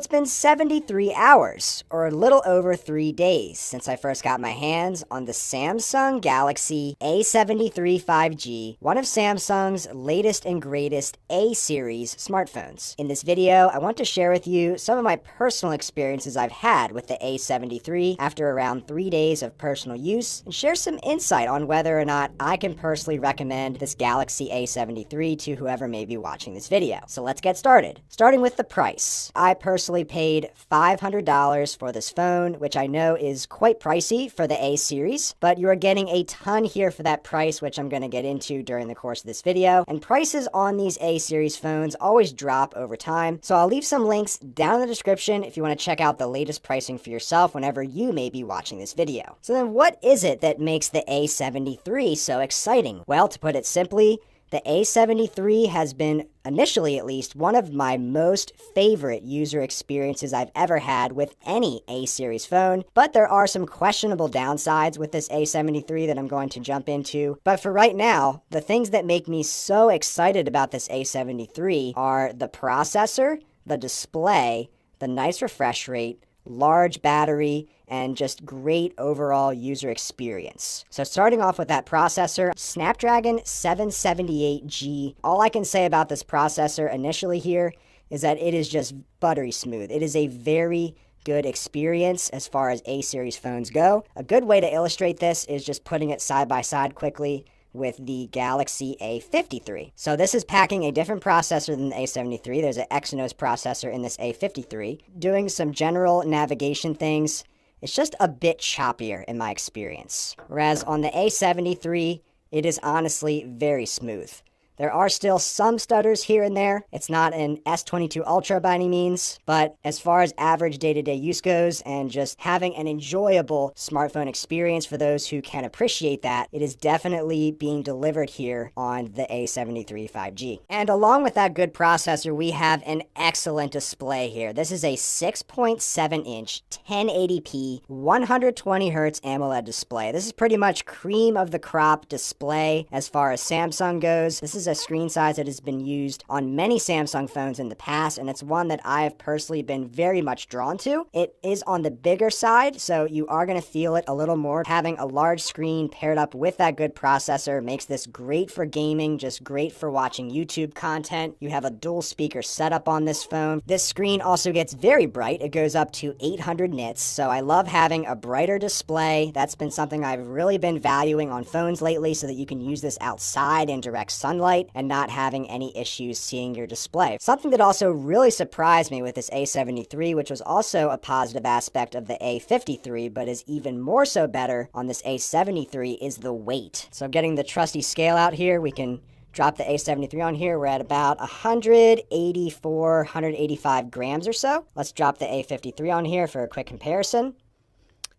it's been 73 hours, or a little over 3 days, since I first got my hands on the Samsung Galaxy A73 5G, one of Samsung's latest and greatest A-series smartphones. In this video, I want to share with you some of my personal experiences I've had with the A73 after around 3 days of personal use, and share some insight on whether or not I can personally recommend this Galaxy A73 to whoever may be watching this video. So let's get started. Starting with the price. I personally paid $500 for this phone, which I know is quite pricey for the A series, but you are getting a ton here for that price, which I'm going to get into during the course of this video. And prices on these A series phones always drop over time, so I'll leave some links down in the description if you want to check out the latest pricing for yourself whenever you may be watching this video. So then what is it that makes the A73 so exciting? Well, to put it simply, the A73 has been, initially at least, one of my most favorite user experiences I've ever had with any A-series phone, but there are some questionable downsides with this A73 that I'm going to jump into. But for right now, the things that make me so excited about this A73 are the processor, the display, the nice refresh rate, large battery, and just great overall user experience. So starting off with that processor, Snapdragon 778G. All I can say about this processor initially here is that it is just buttery smooth. It is a very good experience as far as A-series phones go. A good way to illustrate this is just putting it side by side quickly with the Galaxy A53. So this is packing a different processor than the A73. There's an Exynos processor in this A53. Doing some general navigation things, it's just a bit choppier in my experience. Whereas on the A73, it is honestly very smooth. There are still some stutters here and there. It's not an S22 Ultra by any means, but as far as average day-to-day use goes and just having an enjoyable smartphone experience for those who can appreciate that, it is definitely being delivered here on the A73 5G. And along with that good processor, we have an excellent display here. This is a 6.7-inch 1080p 120Hz AMOLED display. This is pretty much cream of the crop display as far as Samsung goes. This is a screen size that has been used on many Samsung phones in the past, and it's one that I have personally been very much drawn to. It is on the bigger side, so you are going to feel it a little more. Having a large screen paired up with that good processor makes this great for gaming, just great for watching YouTube content. You have a dual speaker setup on this phone. This screen also gets very bright. It goes up to 800 nits, so I love having a brighter display. That's been something I've really been valuing on phones lately, so that you can use this outside in direct sunlight and not having any issues seeing your display. Something that also really surprised me with this A73, which was also a positive aspect of the A53, but is even more so better on this A73, is the weight. So getting the trusty scale out here, we can drop the A73 on here. We're at about 184, 185 grams or so. Let's drop the A53 on here for a quick comparison.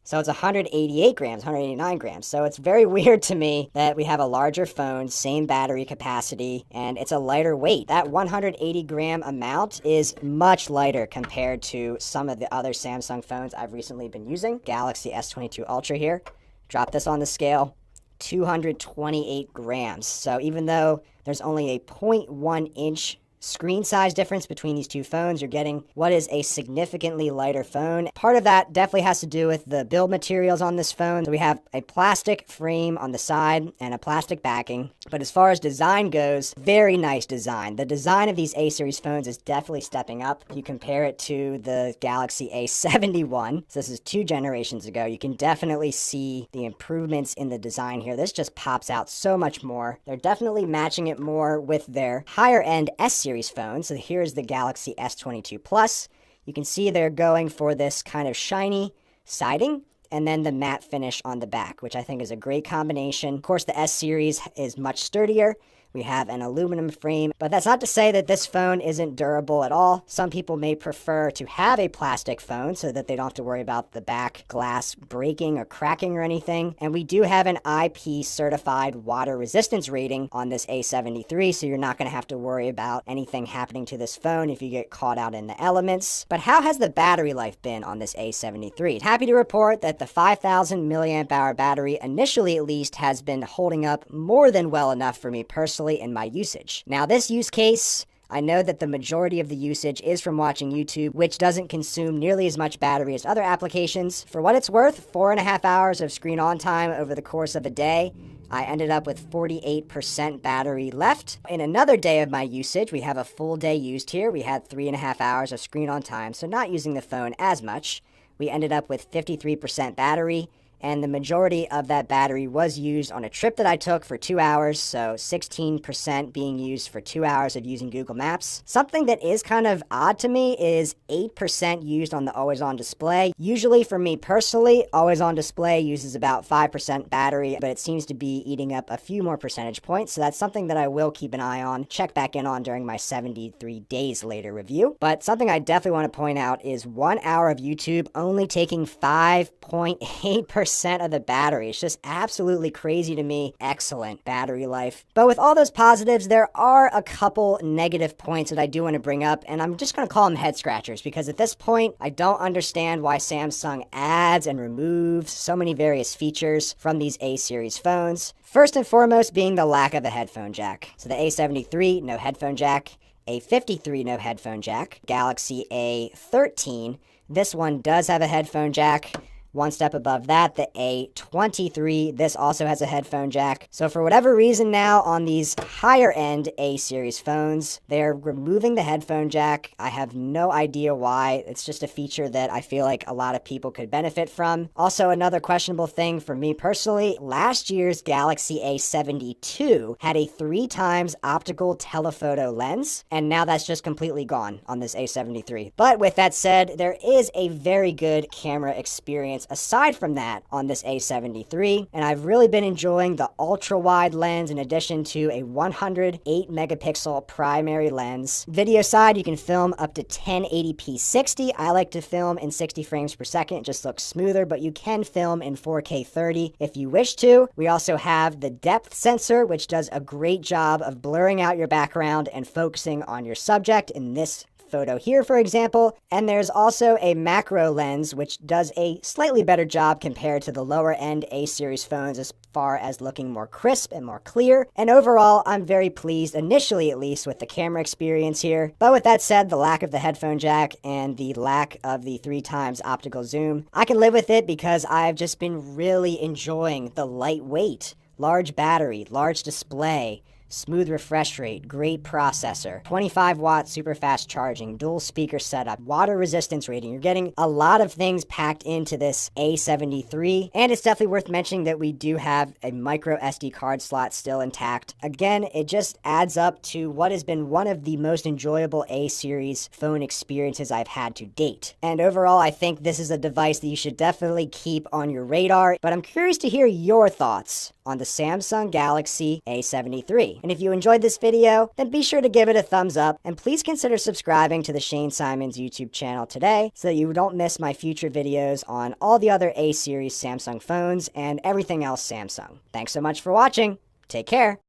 So it's 188 grams, 189 grams. So it's very weird to me that we have a larger phone, same battery capacity, and it's a lighter weight. That 180 gram amount is much lighter compared to some of the other Samsung phones I've recently been using. Galaxy S22 Ultra here. Drop this on the scale. 228 grams. So even though there's only a 0.1 inch screen size difference between these two phones, you're getting what is a significantly lighter phone. Part of that definitely has to do with the build materials on this phone. So we have a plastic frame on the side and a plastic backing. But as far as design goes, very nice design. The design of these A-series phones is definitely stepping up. If you compare it to the Galaxy A71, so this is 2 generations ago, you can definitely see the improvements in the design here. This just pops out so much more. They're definitely matching it more with their higher-end S-series phone. So here's the Galaxy S22 Plus. You can see they're going for this kind of shiny siding and then the matte finish on the back, which I think is a great combination. Of course, the S series is much sturdier. We have an aluminum frame, but that's not to say that this phone isn't durable at all. Some people may prefer to have a plastic phone so that they don't have to worry about the back glass breaking or cracking or anything. And we do have an IP certified water resistance rating on this A73, so you're not going to have to worry about anything happening to this phone if you get caught out in the elements. But how has the battery life been on this A73? Happy to report that the 5,000 milliamp hour battery, initially at least, has been holding up more than well enough for me personally in my usage. Now, this use case, I know that the majority of the usage is from watching YouTube, which doesn't consume nearly as much battery as other applications. For what it's worth, 4.5 hours of screen on time over the course of a day, I ended up with 48% battery left. In another day of my usage, we have a full day used here. We had 3.5 hours of screen on time, so not using the phone as much. We ended up with 53% battery, and the majority of that battery was used on a trip that I took for 2 hours, so 16% being used for 2 hours of using Google Maps. Something that is kind of odd to me is 8% used on the always on display. Usually for me personally, always on display uses about 5% battery, but it seems to be eating up a few more percentage points, so that's something that I will keep an eye on, check back in on during my 73 days later review. But something I definitely want to point out is 1 hour of YouTube only taking 5.8% of the battery. It's just absolutely crazy to me. Excellent battery life. But with all those positives, there are a couple negative points that I do want to bring up, and I'm just going to call them head scratchers, because at this point, I don't understand why Samsung adds and removes so many various features from these A series phones. First and foremost being the lack of a headphone jack. So the A73, no headphone jack. A53, no headphone jack. Galaxy A13, this one does have a headphone jack. One step above that, the A23, this also has a headphone jack. So for whatever reason now on these higher end A series phones, they're removing the headphone jack. I have no idea why. It's just a feature that I feel like a lot of people could benefit from. Also, another questionable thing for me personally, last year's Galaxy A72 had a 3x optical telephoto lens, and now that's just completely gone on this A73. But with that said, there is a very good camera experience aside from that on this A73, and I've really been enjoying the ultra wide lens in addition to a 108 megapixel primary lens. Video side, you can film up to 1080p 60. I like to film in 60 frames per second. It just looks smoother, but you can film in 4K 30 if you wish to. We also have the depth sensor, which does a great job of blurring out your background and focusing on your subject in this photo here, for example. And there's also a macro lens, which does a slightly better job compared to the lower end A series phones as far as looking more crisp and more clear. And overall, I'm very pleased, initially at least, with the camera experience here. But with that said, the lack of the headphone jack and the lack of the 3x optical zoom, I can live with it because I've just been really enjoying the lightweight, large battery, large display, smooth refresh rate, great processor, 25 watt super fast charging, dual speaker setup, water resistance rating. You're getting a lot of things packed into this A73, and it's definitely worth mentioning that we do have a micro SD card slot still intact. Again, it just adds up to what has been one of the most enjoyable A series phone experiences I've had to date. And overall, I think this is a device that you should definitely keep on your radar, but I'm curious to hear your thoughts on the Samsung Galaxy A73. And if you enjoyed this video, then be sure to give it a thumbs up, and please consider subscribing to the Shane Simons YouTube channel today so that you don't miss my future videos on all the other A series Samsung phones and everything else Samsung. Thanks so much for watching. Take care.